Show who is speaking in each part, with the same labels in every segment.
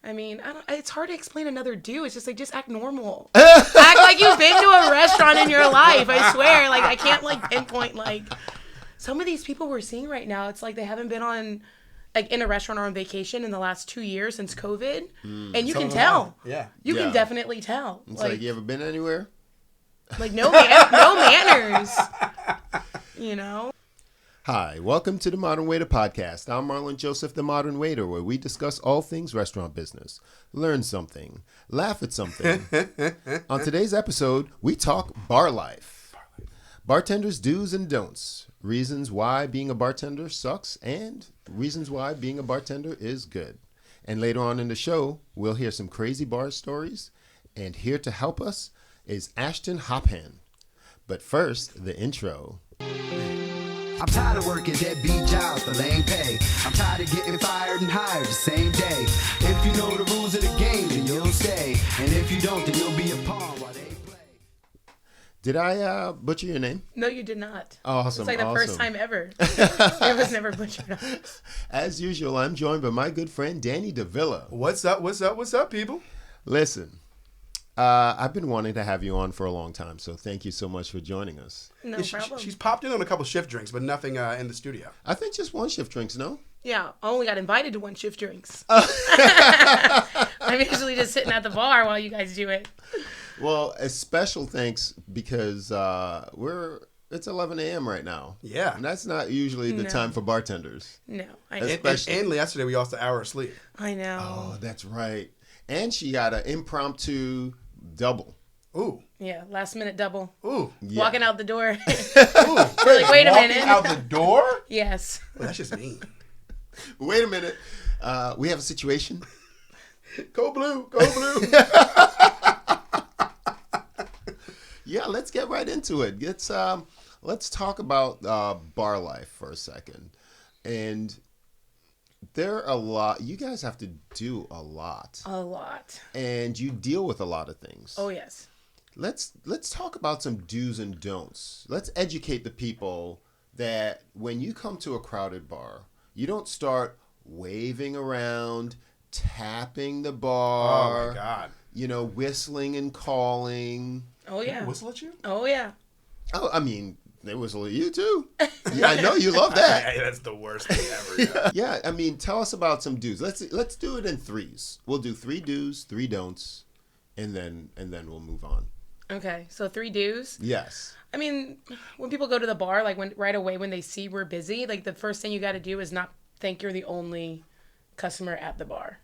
Speaker 1: I mean, it's hard to explain another do. It's just like, just act normal. Act like you've been to a restaurant in your life. I swear. Like, I can't, like, pinpoint, like, some of these people we're seeing right now, it's like they haven't been on, like, in a restaurant or on vacation in the last 2 years since COVID. And you can tell.
Speaker 2: Yeah.
Speaker 1: You can definitely tell.
Speaker 3: It's like, you ever been anywhere?
Speaker 1: Like, no manners. You know?
Speaker 3: Hi, welcome to the Modern Waiter Podcast. I'm Marlon Joseph, the Modern Waiter, where we discuss all things restaurant business. Learn something, laugh at something. On today's episode, we talk bar life. Bartenders' do's and don'ts. Reasons why being a bartender sucks and reasons why being a bartender is good. And later on in the show, we'll hear some crazy bar stories. And here to help us is Ashton Hophan. But first, the intro.
Speaker 4: I'm tired of working deadbeat jobs for lame pay. I'm tired of getting fired and hired the same day. If you know the rules of the game, then you'll stay. And if you don't, then you'll be a pawn while they play.
Speaker 3: Did I butcher your name?
Speaker 1: No, you did not.
Speaker 3: Awesome.
Speaker 1: It's like the first time ever. It was never butchered up.
Speaker 3: As usual, I'm joined by my good friend, Danny DeVilla.
Speaker 2: What's up, people?
Speaker 3: Listen, I've been wanting to have you on for a long time, so thank you so much for joining us.
Speaker 1: No problem.
Speaker 2: She's popped in on a couple shift drinks, but nothing in the studio.
Speaker 3: I think just one shift drinks, no?
Speaker 1: Yeah, I only got invited to one shift drinks. I'm usually just sitting at the bar while you guys do it.
Speaker 3: Well, a special thanks because it's 11 a.m. right now.
Speaker 2: Yeah.
Speaker 3: And that's not usually the time for bartenders.
Speaker 1: No, I know.
Speaker 2: And yesterday we lost an hour of sleep.
Speaker 1: I know.
Speaker 3: Oh, that's right. And she got an impromptu double.
Speaker 2: Ooh.
Speaker 1: Yeah, last minute double.
Speaker 2: Ooh.
Speaker 3: Yeah.
Speaker 1: Walking out the door.
Speaker 2: Ooh.
Speaker 1: We're like, wait a minute.
Speaker 2: Walking out the door?
Speaker 1: Yes.
Speaker 2: Well, that's just mean.
Speaker 3: Wait a minute. We have a situation.
Speaker 2: Go blue. Go blue.
Speaker 3: Yeah, let's get right into it. Let's talk about bar life for a second. And there are a lot. You guys have to do a lot.
Speaker 1: A lot.
Speaker 3: And you deal with a lot of things.
Speaker 1: Oh, yes.
Speaker 3: Let's talk about some do's and don'ts. Let's educate the people that when you come to a crowded bar, you don't start waving around, tapping the bar.
Speaker 2: Oh, my God.
Speaker 3: You know, whistling and calling.
Speaker 1: Oh, yeah.
Speaker 2: People whistle at you?
Speaker 1: Oh, yeah.
Speaker 3: Oh, I mean, they whistle at you, too. Yeah, I know you love that.
Speaker 2: Hey, that's the worst thing ever.
Speaker 3: Yeah, I mean, tell us about some do's. Let's do it in threes. We'll do 3 do's, 3 don'ts, and then we'll move on.
Speaker 1: Okay, so 3 do's.
Speaker 3: Yes.
Speaker 1: I mean, when people go to the bar, like right away when they see we're busy, like the first thing you got to do is not think you're the only customer at the bar.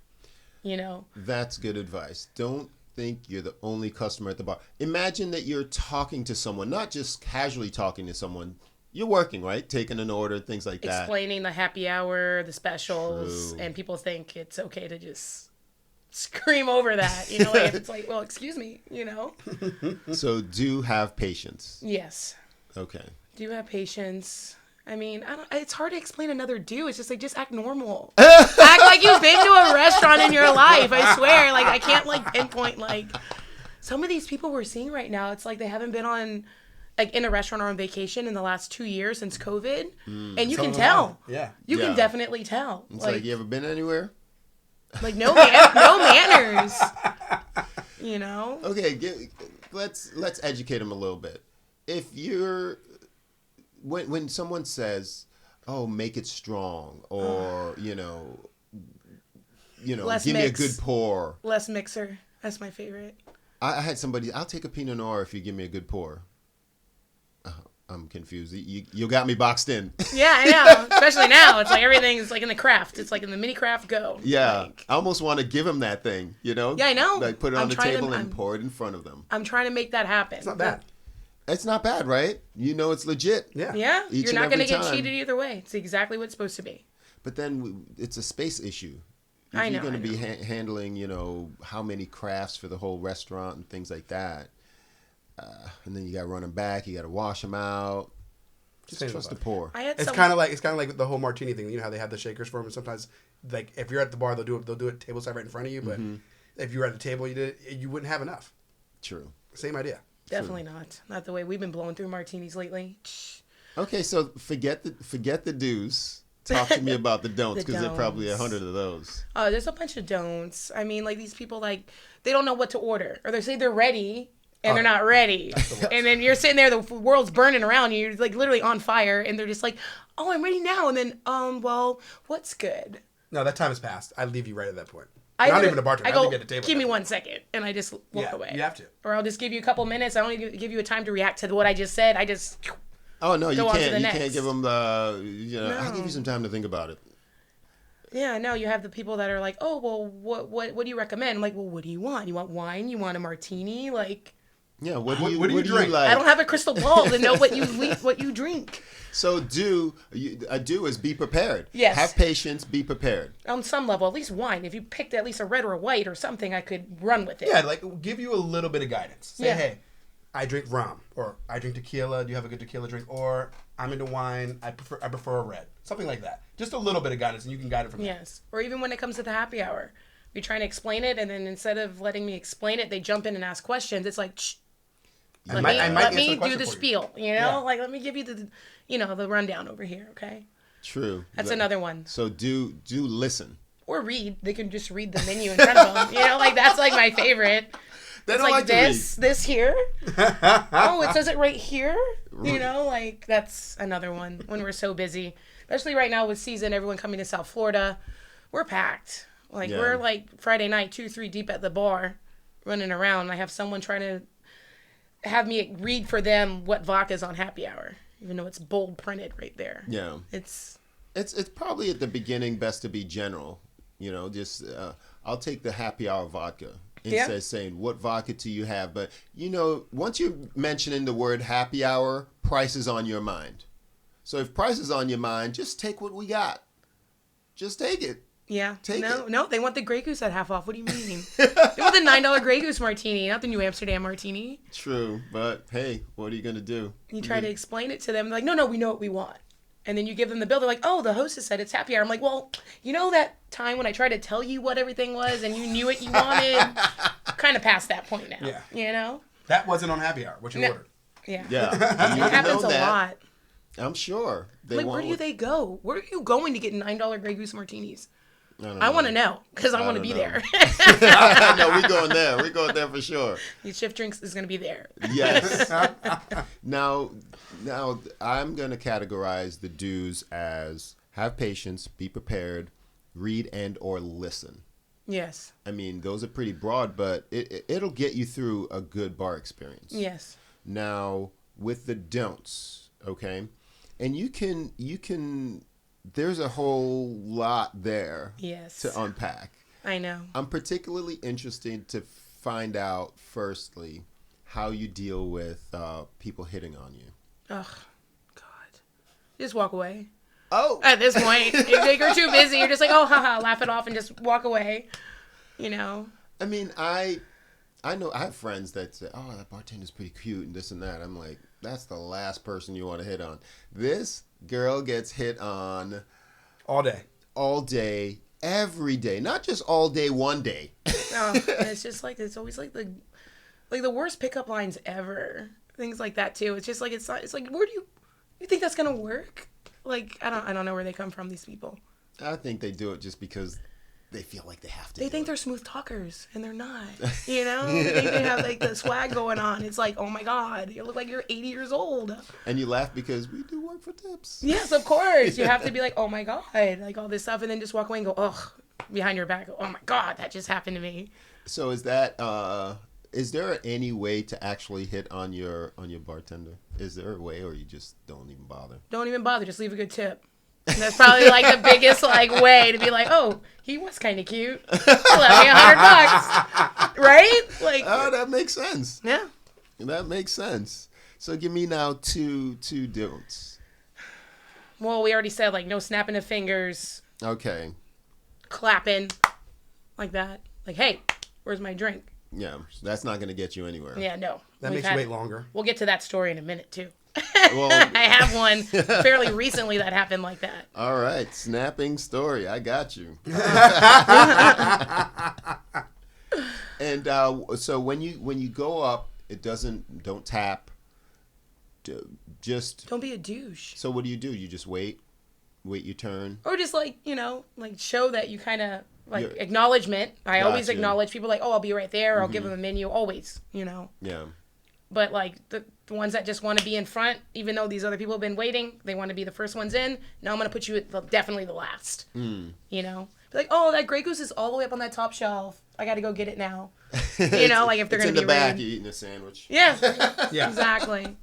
Speaker 1: You know?
Speaker 3: That's good advice. Don't think you're the only customer at the bar. Imagine that you're talking to someone, not just casually talking to someone. You're working, right? Taking an order, things like that.
Speaker 1: Explaining the happy hour, the specials,
Speaker 3: True.
Speaker 1: and people think it's okay to just scream over that. You know, like, it's like, well, excuse me, you know?
Speaker 3: So do have patience.
Speaker 1: Yes.
Speaker 3: Okay.
Speaker 1: Do have patience. I mean, it's hard to explain another do. It's just like, just act normal. Act like you've been to a restaurant in your life. I swear. Like, I can't, like, pinpoint, like, some of these people we're seeing right now, it's like they haven't been on, like, in a restaurant or on vacation in the last 2 years since COVID. And you can tell.
Speaker 2: Yeah.
Speaker 1: You can definitely tell.
Speaker 3: It's like, you ever been anywhere?
Speaker 1: Like, no manners. You know?
Speaker 3: Okay, let's educate them a little bit. If you're... When someone says, "Oh, make it strong," or you know,
Speaker 1: Less
Speaker 3: give
Speaker 1: mix.
Speaker 3: me a good pour.
Speaker 1: Less mixer. That's my favorite.
Speaker 3: I had somebody. I'll take a Pinot Noir if you give me a good pour. I'm confused. You got me boxed in.
Speaker 1: Yeah, I know. Especially now, it's like everything's like in the craft. It's like in the mini craft. Go.
Speaker 3: Yeah,
Speaker 1: like,
Speaker 3: I almost want to give them that thing. You know.
Speaker 1: Yeah, I know.
Speaker 3: Like put it on the table and
Speaker 1: I'm
Speaker 3: pour it in front of them.
Speaker 1: I'm trying to make that happen.
Speaker 2: It's not bad.
Speaker 3: It's not bad, right? You know, it's legit.
Speaker 2: Yeah.
Speaker 1: Yeah,
Speaker 3: Each
Speaker 1: you're not
Speaker 3: and
Speaker 1: going to
Speaker 3: every
Speaker 1: get
Speaker 3: time.
Speaker 1: cheated either way. It's exactly what it's supposed to be.
Speaker 3: But then it's a space issue. If
Speaker 1: I know,
Speaker 3: you're going to
Speaker 1: I
Speaker 3: be
Speaker 1: know.
Speaker 3: handling, how many crafts for the whole restaurant and things like that, and then you got to run them back, you got to wash them out. Just
Speaker 2: Same
Speaker 3: trust the
Speaker 2: advice.
Speaker 3: pour.
Speaker 2: It's kind of like the whole martini thing. You know how they have the shakers for them. And sometimes, like if you're at the bar, they'll do it tableside right in front of you. But if you were at the table, you wouldn't have enough.
Speaker 3: True.
Speaker 2: Same idea.
Speaker 1: Definitely not the way we've been blowing through martinis lately.
Speaker 3: Okay, so forget the dues. Talk to me about the don'ts,
Speaker 1: The
Speaker 3: because there are probably
Speaker 1: don'ts.
Speaker 3: 100 of those.
Speaker 1: Oh, there's a bunch of don'ts. I mean, like these people, like they don't know what to order, or they say they're ready and they're not ready, and then you're sitting there, the world's burning around you, you're like literally on fire, and they're just like, "Oh, I'm ready now," and then, well, what's good?
Speaker 2: No, that time has passed. I leave you right at that point.
Speaker 1: I
Speaker 2: Not
Speaker 1: go-
Speaker 2: even a bartender.
Speaker 1: I
Speaker 2: I
Speaker 1: go,
Speaker 2: leave you at the table.
Speaker 1: give me 1 second, and I just walk away.
Speaker 2: You have to.
Speaker 1: Or I'll just give you a couple minutes. I don't even give you a time to react to what I just said. I just
Speaker 3: Oh, no, you
Speaker 1: Go on to
Speaker 3: can't.
Speaker 1: the
Speaker 3: You
Speaker 1: next.
Speaker 3: can't give them the, I'll
Speaker 1: No.
Speaker 3: give you some time to think about it.
Speaker 1: Yeah, no, you have the people that are like, oh, well, what do you recommend? I'm like, well, what do you want? You want wine? You want a martini? Like,
Speaker 3: Yeah, what
Speaker 2: What
Speaker 3: do
Speaker 2: do you
Speaker 3: you
Speaker 2: drink?
Speaker 3: like?
Speaker 1: I don't have a crystal ball to know what you drink.
Speaker 3: So do is be prepared.
Speaker 1: Yes.
Speaker 3: Have patience, be prepared.
Speaker 1: On some level, at least wine. If you picked at least a red or a white or something, I could run with it.
Speaker 2: Yeah, like give you a little bit of guidance. Say,
Speaker 1: Yeah.
Speaker 2: hey, I drink rum, or I drink tequila. Do you have a good tequila drink? Or I'm into wine. I prefer a red. Something like that. Just a little bit of guidance, and you can guide it from there.
Speaker 1: Yes. Or even when it comes to the happy hour, you're trying to explain it, and then instead of letting me explain it, they jump in and ask questions. It's like, shh. Let me
Speaker 2: answer
Speaker 1: do
Speaker 2: the question
Speaker 1: the
Speaker 2: for you.
Speaker 1: spiel,
Speaker 2: Yeah.
Speaker 1: Like, let me give you the rundown over here, okay?
Speaker 3: True.
Speaker 1: That's another one.
Speaker 3: So do listen.
Speaker 1: Or read. They can just read the menu in front of them. Like, that's like my favorite.
Speaker 3: They
Speaker 1: It's
Speaker 3: don't
Speaker 1: like
Speaker 3: like
Speaker 1: this here. Oh, it says it right here. Like that's another one when we're so busy. Especially right now with season, everyone coming to South Florida. We're packed. Like,
Speaker 3: Yeah.
Speaker 1: we're like Friday night, 2-3 deep at the bar, running around. I have someone trying to have me read for them what vodka's on happy hour, even though it's bold printed right there.
Speaker 3: Yeah.
Speaker 1: It's
Speaker 3: It's probably at the beginning best to be general. Just I'll take the happy hour vodka instead of saying what vodka do you have. But once you're mentioning the word happy hour, price is on your mind. So if price is on your mind, just take what we got. Just take it.
Speaker 1: yeah.
Speaker 3: Take it.
Speaker 1: No, they want the Grey Goose at half off. What do you mean? They want the $9 Grey Goose martini, not the New Amsterdam martini.
Speaker 3: True, but hey, what are you gonna do?
Speaker 1: You try to explain it to them, like, no, we know what we want. And then you give them the bill. They're like, oh, the hostess said it's happy hour. I'm like, well, that time when I tried to tell you what everything was and you knew what you wanted? Kind of past that point now.
Speaker 2: Yeah. That wasn't on happy hour. What you ordered?
Speaker 1: Yeah.
Speaker 3: Yeah, you
Speaker 1: It happens
Speaker 3: know
Speaker 1: a
Speaker 3: that.
Speaker 1: lot.
Speaker 3: I'm sure.
Speaker 1: Like, where do they go? Where are you going to get $9 Grey Goose martinis?
Speaker 3: don't
Speaker 1: I want to know because I want to
Speaker 3: don't
Speaker 1: be
Speaker 3: know.
Speaker 1: there.
Speaker 3: No, we're going there. We're going there for sure.
Speaker 1: Your shift drinks is going to be there.
Speaker 3: Yes. Now, I'm going to categorize the do's as have patience, be prepared, read and or listen.
Speaker 1: Yes.
Speaker 3: I mean, those are pretty broad, but it'll get you through a good bar experience.
Speaker 1: Yes.
Speaker 3: Now, with the don'ts, okay? And you can there's a whole lot there
Speaker 1: Yes.
Speaker 3: to unpack.
Speaker 1: I know.
Speaker 3: I'm particularly interested to find out, firstly, how you deal with people hitting on you.
Speaker 1: Ugh. God. Just walk away.
Speaker 3: Oh!
Speaker 1: At this point, if you're too busy, you're just like, oh, haha, laugh it off and just walk away.
Speaker 3: I mean, I know I have friends that say, oh, that bartender's pretty cute and this and that. I'm like, that's the last person you want to hit on. This girl gets hit on
Speaker 2: All day.
Speaker 3: every day. Not just all day, one day.
Speaker 1: No, it's just like, it's always like the worst pickup lines ever. Things like that too. It's just like, it's like, where do you think that's going to work? Like, I don't know where they come from, these people.
Speaker 3: I think they do it just because they feel like they have to.
Speaker 1: They think they're smooth talkers, and they're not. They think they have like the swag going on. It's like, oh my God, you look like you're 80 years old.
Speaker 3: And you laugh because we do work for tips.
Speaker 1: Yes, of course. You have to be like, oh my God, like all this stuff, and then just walk away and go, ugh, behind your back. Oh my God, that just happened to me.
Speaker 3: So is there any way to actually hit on your bartender? Is there a way, or you just don't even bother?
Speaker 1: Don't even bother. Just leave a good tip. And that's probably like the biggest like way to be like, oh, he was kind of cute. He left me $100, right? Like,
Speaker 3: Oh, that makes sense.
Speaker 1: yeah.
Speaker 3: That makes sense. So give me now two don'ts.
Speaker 1: Well, we already said like no snapping of fingers,
Speaker 3: Okay.
Speaker 1: clapping, like that. Like, hey, where's my drink?
Speaker 3: Yeah, that's not going to get you anywhere.
Speaker 1: Yeah, no.
Speaker 2: That
Speaker 1: We've
Speaker 2: makes you wait longer.
Speaker 1: We'll get to that story in a minute too.
Speaker 3: Well,
Speaker 1: I have one fairly recently that happened like that.
Speaker 3: all right, snapping story. I got you. And so when you go up, don't tap. Just
Speaker 1: Don't be a douche.
Speaker 3: so what do? You just wait. wait your turn.
Speaker 1: Or just like, like show that you kind of like
Speaker 3: You're-
Speaker 1: acknowledgement. I always
Speaker 3: Gotcha.
Speaker 1: acknowledge people like, oh, I'll be right there. Or I'll give them a menu always,
Speaker 3: Yeah.
Speaker 1: But like the ones that just want to be in front, even though these other people have been waiting, they want to be the first ones in. No, I'm going to put you at definitely the last, Be like, oh, that Grey Goose is all the way up on that top shelf. I got to go get it now. Like if they're going to be
Speaker 3: in the back,
Speaker 1: rude.
Speaker 3: you're eating a sandwich.
Speaker 1: Yeah,
Speaker 2: Yeah.
Speaker 1: exactly.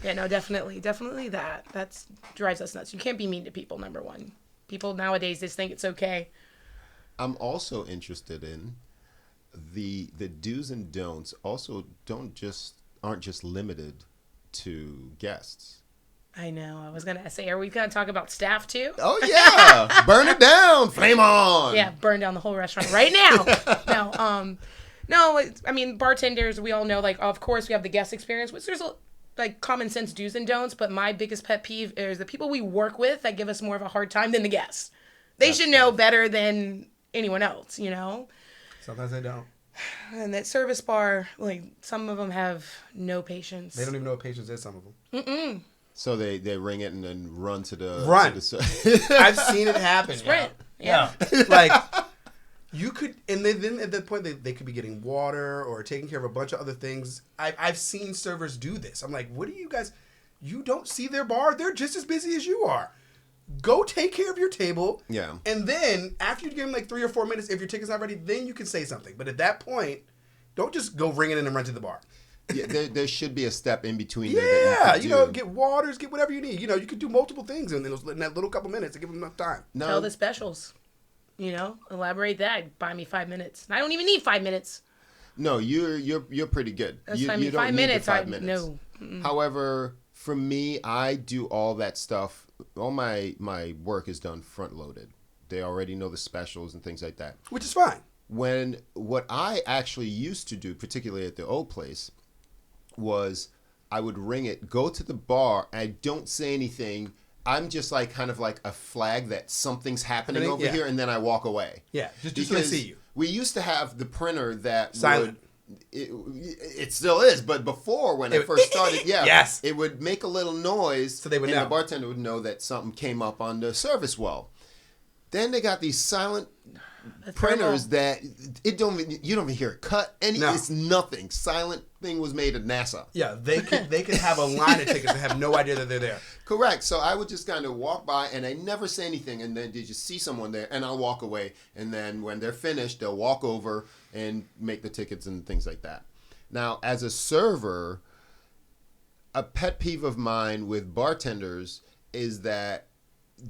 Speaker 1: Yeah, no, definitely that. That's drives us nuts. You can't be mean to people, number one. People nowadays just think it's okay.
Speaker 3: I'm also interested in the do's and don'ts. Also, aren't just limited to guests.
Speaker 1: I know. I was gonna say, are we gonna talk about staff too?
Speaker 3: Oh yeah, burn it down, flame on.
Speaker 1: Yeah, burn down the whole restaurant right now. I mean, bartenders. We all know, like, of course, we have the guest experience, which there's like common sense do's and don'ts. But my biggest pet peeve is the people we work with that give us more of a hard time than the guests. They should know better than anyone else,
Speaker 2: Sometimes they don't.
Speaker 1: And that service bar, like, some of them have no patience.
Speaker 2: They don't even know what patience is, some of them.
Speaker 3: So they ring it and then run to the
Speaker 2: Run.
Speaker 3: To
Speaker 2: I've seen it happen.
Speaker 1: Sprint.
Speaker 2: Yeah. Like, you could, and then at that point, they could be getting water or taking care of a bunch of other things. I've seen servers do this. I'm like, what do you guys, you don't see their bar? They're just as busy as you are. Go take care of your table.
Speaker 3: Yeah.
Speaker 2: And then, after you give them like 3 or 4 minutes, if your ticket's not ready, then you can say something. But at that point, don't just go ring it in and run to the bar.
Speaker 3: Yeah, there should be a step in between.
Speaker 2: Yeah,
Speaker 3: there that you could do.
Speaker 2: get waters, get whatever you need. You could do multiple things in that little couple minutes to give them enough time.
Speaker 3: No,
Speaker 1: Tell the specials. Elaborate that. Buy me 5 minutes. I don't even need 5 minutes.
Speaker 3: no, you're pretty good.
Speaker 1: That's
Speaker 3: you,
Speaker 1: fine.
Speaker 3: you don't
Speaker 1: 5
Speaker 3: need the
Speaker 1: minutes.
Speaker 3: 5 minutes.
Speaker 1: No.
Speaker 3: However, for me, I do all that stuff. All my work is done front loaded. They already know the specials and things like that.
Speaker 2: Which is fine.
Speaker 3: What I actually used to do, particularly at the old place, was I would ring it, go to the bar, I don't say anything. I'm just like kind of like a flag that something's happening over here, and then I walk away.
Speaker 2: Yeah, just so they see you.
Speaker 3: We used to have the printer that
Speaker 2: Silent.
Speaker 3: It still is, but before when I first started,
Speaker 2: Yes.
Speaker 3: it would make a little noise,
Speaker 2: So they would
Speaker 3: and
Speaker 2: know.
Speaker 3: the bartender would know that something came up on the service well. Then they got these silent printers that you don't even hear it cut. It's nothing. Silent thing was made at NASA.
Speaker 2: Yeah, they could have a line of tickets and have no idea that they're there.
Speaker 3: Correct. So I would just kind of walk by and I never say anything, and then they just see someone there and I'll walk away, and then when they're finished they'll walk over and make the tickets and things like that. Now, as a server, a pet peeve of mine with bartenders is that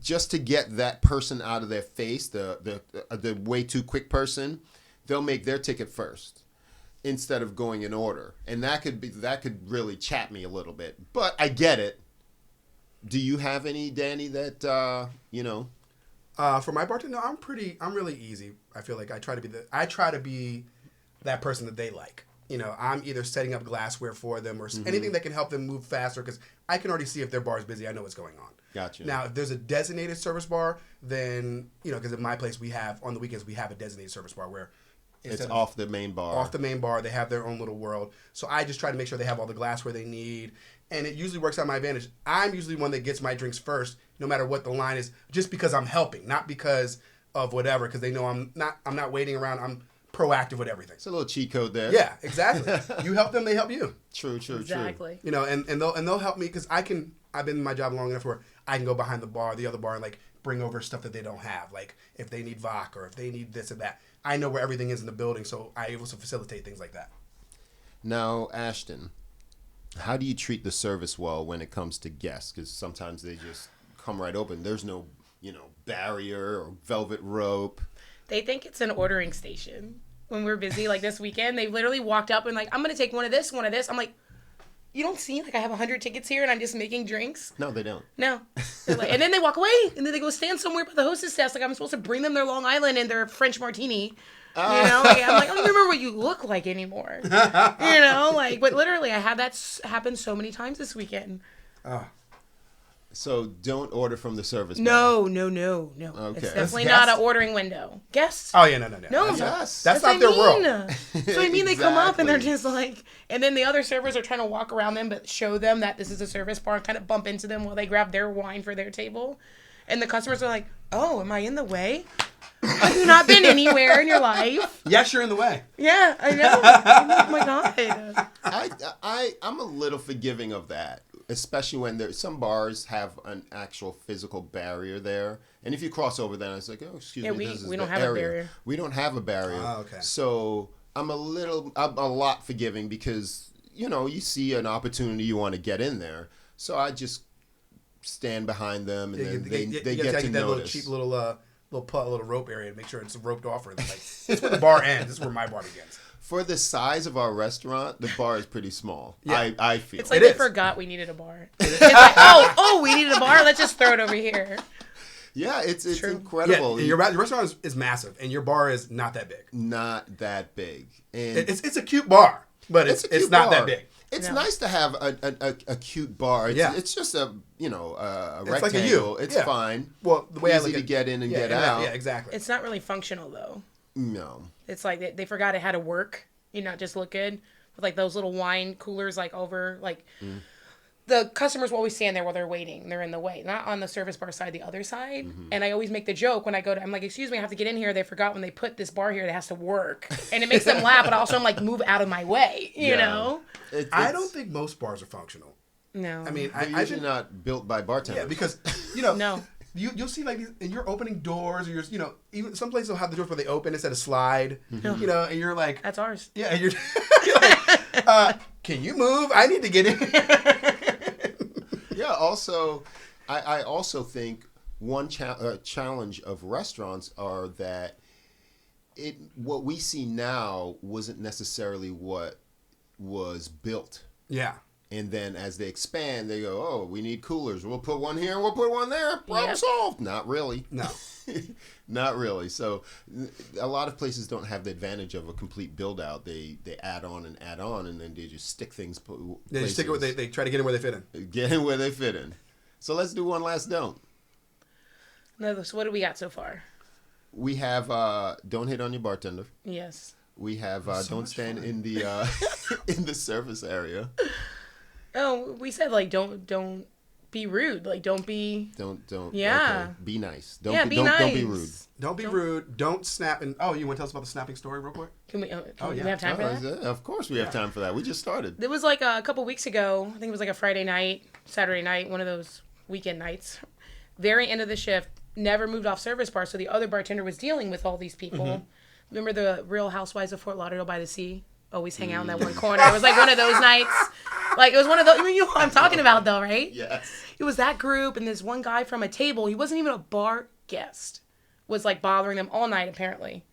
Speaker 3: just to get that person out of their face, the way too quick person, they'll make their ticket first instead of going in order, and that could really chat me a little bit. But I get it. Do you have any, Danny, that
Speaker 2: For my bartender, I'm really easy. I feel like I try to be that person that they like. I'm either setting up glassware for them or anything that can help them move faster, because I can already see if their bar is busy. I know what's going on.
Speaker 3: Gotcha.
Speaker 2: Now, if there's a designated service bar, then, because at my place on the weekends, we have a designated service bar where
Speaker 3: it's off the main bar.
Speaker 2: Off the main bar, they have their own little world. So I just try to make sure they have all the glassware they need, and it usually works out my advantage. I'm usually one that gets my drinks first, no matter what the line is, just because I'm helping, not because of whatever, because they know I'm not waiting around. I'm proactive with everything.
Speaker 3: It's a little cheat code there.
Speaker 2: Yeah, exactly. You help them, they help you.
Speaker 3: True.
Speaker 1: Exactly.
Speaker 2: And they'll help me, because I've been in my job long enough where I can go behind the other bar, and like bring over stuff that they don't have, like if they need vodka or if they need this or that. I know where everything is in the building, so I'm able to facilitate things like that.
Speaker 3: Now, Ashton, how do you treat the service well when it comes to guests? Because sometimes they just come right open. There's no, barrier or velvet rope.
Speaker 1: They think it's an ordering station. When we're busy, like this weekend, they literally walked up and like, I'm going to take one of this. I'm like, you don't see like I have 100 tickets here and I'm just making drinks?
Speaker 3: No, they don't.
Speaker 1: No. Like, and then they walk away and then they go stand somewhere by the hostess desk. Like I'm supposed to bring them their Long Island and their French martini. I'm like, I don't remember what you look like anymore. But literally I had that happen so many times this weekend.
Speaker 3: So don't order from the service bar.
Speaker 1: No.
Speaker 3: Okay.
Speaker 1: It's definitely not an ordering window. Guests?
Speaker 2: Oh yeah, no.
Speaker 1: No,
Speaker 3: Yes.
Speaker 2: That's not their world.
Speaker 1: So I mean, they come up and they're
Speaker 3: Exactly.
Speaker 1: just like, and then the other servers are trying to walk around them, but show them that this is a service bar and kind of bump into them while they grab their wine for their table. And the customers are like, oh, am I in the way? Have you not been anywhere in your life?
Speaker 2: Yes, you're in the way.
Speaker 1: Yeah, I know. Oh my God.
Speaker 3: I'm a little forgiving of that, especially when there's some bars have an actual physical barrier there. And if you cross over, then it's like, oh, excuse me, this is
Speaker 1: we don't
Speaker 3: the
Speaker 1: have a
Speaker 3: area.
Speaker 1: barrier.
Speaker 3: We don't have a barrier.
Speaker 2: Oh, okay.
Speaker 3: So I'm a lot forgiving because, you see an opportunity, you want to get in there. So I just stand behind them, and then they get to
Speaker 2: that
Speaker 3: notice.
Speaker 2: little cheap little rope area to make sure it's roped off. Or like, it's where the bar ends. This is where my bar begins.
Speaker 3: For the size of our restaurant, the bar is pretty small.
Speaker 2: Yeah.
Speaker 3: I feel.
Speaker 1: It's like they forgot we needed a bar. It's like, oh, we needed a bar. Let's just throw it over here.
Speaker 3: Yeah, it's
Speaker 1: True.
Speaker 3: incredible.
Speaker 2: Yeah, your restaurant is massive, and your bar is not that big.
Speaker 3: Not that big. And
Speaker 2: It's a cute bar, but it's not that big.
Speaker 3: It's
Speaker 1: No.
Speaker 3: nice to have a cute bar. It's just a rectangle.
Speaker 2: like a U.
Speaker 3: It's
Speaker 2: Yeah.
Speaker 3: fine.
Speaker 2: Well, the way I
Speaker 3: Easy
Speaker 2: look
Speaker 3: to
Speaker 2: at
Speaker 3: get in and get out.
Speaker 2: Yeah, exactly.
Speaker 1: It's not really functional, though.
Speaker 3: No.
Speaker 1: It's like they forgot it had to work, not just look good. With like those little wine coolers, like over, like the customers will always stand there while they're waiting. They're in the way, not on the service bar side, the other side. And I always make the joke when I go to, I'm like, excuse me, I have to get in here. They forgot when they put this bar here, it has to work. And it makes them laugh, but also I'm like, move out of my way, you know?
Speaker 2: I don't think most bars are functional.
Speaker 1: No.
Speaker 2: I mean,
Speaker 3: They're
Speaker 2: I
Speaker 3: usually
Speaker 2: think
Speaker 3: not built by bartenders.
Speaker 2: yeah, because
Speaker 1: No.
Speaker 2: You'll see like these, and you're opening doors, or you're even some places will have the doors where they open instead of slide, and you're like,
Speaker 1: That's ours.
Speaker 2: yeah, and you're like, can you move? I need to get in.
Speaker 3: Yeah. Also, I also think one challenge of restaurants are that what we see now wasn't necessarily what was built.
Speaker 2: Yeah.
Speaker 3: And then as they expand, they go, oh, we need coolers. We'll put one here and we'll put one there. Problem solved. Not really.
Speaker 2: No.
Speaker 3: Not really. So a lot of places don't have the advantage of a complete build out. They add on, and then they just stick things places.
Speaker 2: They just stick it where they try to get in where they fit in.
Speaker 3: Get in where they fit in. So let's do one last don't.
Speaker 1: No, so what do we got so far?
Speaker 3: We have don't hit on your bartender.
Speaker 1: Yes.
Speaker 3: We have
Speaker 2: So
Speaker 3: don't
Speaker 2: much
Speaker 3: stand
Speaker 2: fun.
Speaker 3: in the in the service area.
Speaker 1: Oh, we said like don't be rude. Like don't be.
Speaker 3: Don't.
Speaker 1: Yeah.
Speaker 3: Okay. Be nice. Don't
Speaker 1: Yeah,
Speaker 3: be,
Speaker 1: be
Speaker 3: don't,
Speaker 1: nice.
Speaker 3: don't be rude.
Speaker 2: Don't be rude. Don't snap. And you want to tell us about the snapping story real quick?
Speaker 1: Can we?
Speaker 2: Oh,
Speaker 1: we
Speaker 2: yeah.
Speaker 1: have time for that?
Speaker 3: Of course we have time for that. We just started.
Speaker 1: It was like a couple weeks ago. I think it was like a Friday night, Saturday night, one of those weekend nights. Very end of the shift. Never moved off service bar, so the other bartender was dealing with all these people. Remember the Real Housewives of Fort Lauderdale by the Sea? Always hang out in that one corner. It was like one of those nights. Like it was one of those. You know what I'm talking about, though, right?
Speaker 3: Yes.
Speaker 1: It was that group, and this one guy from a table. He wasn't even a bar guest. Was like bothering them all night. Apparently,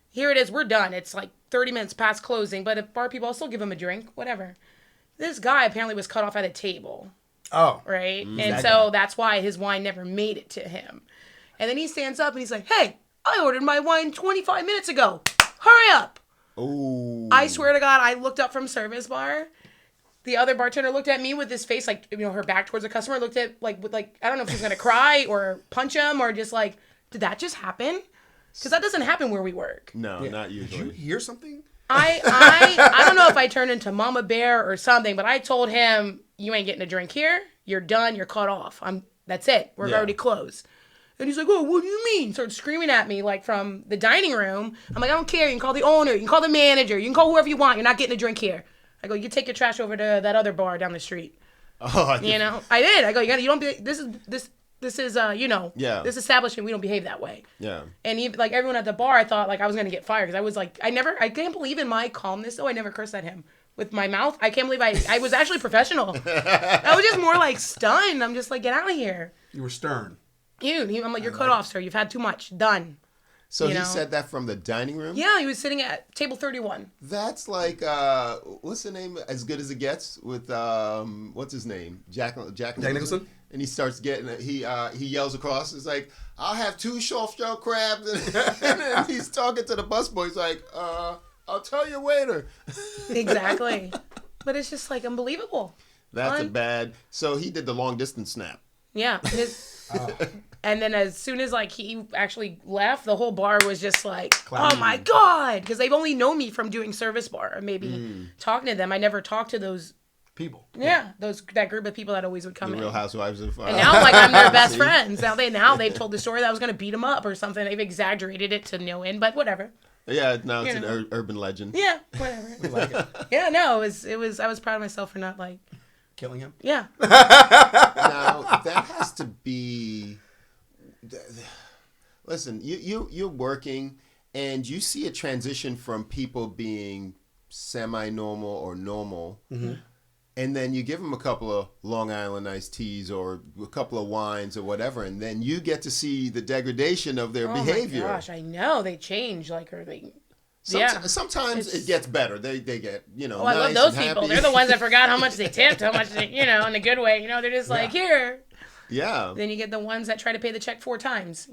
Speaker 1: here it is. We're done. It's like 30 minutes past closing. But if bar people, I'll still give him a drink. Whatever. This guy apparently was cut off at a table.
Speaker 2: Oh.
Speaker 1: Right? And
Speaker 2: that
Speaker 1: so
Speaker 2: guy.
Speaker 1: that's why his wine never made it to him. And then he stands up and he's like, hey, I ordered my wine 25 minutes ago. Hurry up.
Speaker 3: Oh.
Speaker 1: I swear to God, I looked up from service bar. The other bartender looked at me with his face, like, her back towards the customer, looked at, like, with, like, I don't know if she was going to cry or punch him or just, like, did that just happen? Because that doesn't happen where we work.
Speaker 3: No, not
Speaker 2: Did you
Speaker 3: usually.
Speaker 2: hear something?
Speaker 1: I don't know if I turned into Mama Bear or something, but I told him, you ain't getting a drink here. You're done. You're cut off. That's it. We're already closed. And he's like, oh, what do you mean? Started screaming at me, like, from the dining room. I'm like, I don't care. You can call the owner. You can call the manager. You can call whoever you want. You're not getting a drink here. I go, you take your trash over to that other bar down the street.
Speaker 3: Oh, I
Speaker 1: I did. I go, you don't be, this is
Speaker 3: Yeah.
Speaker 1: this establishment, we don't behave that way.
Speaker 3: Yeah.
Speaker 1: And even, like, everyone at the bar, I thought, like, I was going to get fired. Because I was like, I can't believe in my calmness, though, I never cursed at him with my mouth. I can't believe I was actually professional. I was just more, like, stunned. I'm just like, get out of here.
Speaker 2: You were stern.
Speaker 1: I'm like, you're cut off, sir. You've had too much. Done.
Speaker 3: So
Speaker 1: You
Speaker 3: he
Speaker 1: know?
Speaker 3: said that from the dining room?
Speaker 1: Yeah, he was sitting at table 31.
Speaker 3: That's like, what's the name? As Good as It Gets with, what's his name? Jack
Speaker 2: Nicholson?
Speaker 3: And he starts getting, he yells across, it's like, I'll have 2 shell crabs. And then he's talking to the busboy. He's like, I'll tell your waiter.
Speaker 1: Exactly. But it's just, like, unbelievable.
Speaker 3: That's a bad, so he did the long distance snap.
Speaker 1: Yeah. And then as soon as, like, he actually left, the whole bar was just like, oh, my God. Because they've only known me from doing service bar and maybe talking to them. I never talked to those
Speaker 2: people.
Speaker 1: Yeah, that group of people that always would come
Speaker 3: The
Speaker 1: in.
Speaker 3: Real Housewives of
Speaker 1: And now, like, I'm their best
Speaker 3: See?
Speaker 1: friends. Now they've told the story that I was going to beat them up or something. They've exaggerated it to no end, but whatever.
Speaker 3: Yeah, now it's
Speaker 1: You
Speaker 3: an urban legend.
Speaker 1: Yeah, whatever.
Speaker 2: We like it.
Speaker 1: Yeah, no, it was. I was proud of myself for not like.
Speaker 2: Killing him.
Speaker 1: Yeah.
Speaker 3: Now that has to be. Listen, you're working, and you see a transition from people being semi-normal or normal, and then you give them a couple of Long Island iced teas or a couple of wines or whatever, and then you get to see the degradation of their behavior.
Speaker 1: Oh my gosh, I know they change like or they.
Speaker 3: Sometimes it gets better. They get,
Speaker 1: Oh,
Speaker 3: nice
Speaker 1: I love those
Speaker 3: and
Speaker 1: people.
Speaker 3: happy.
Speaker 1: They're the ones that forgot how much they tipped, how much they, in a good way. They're just like here.
Speaker 3: Yeah.
Speaker 1: Then you get the ones that try to pay the check 4 times.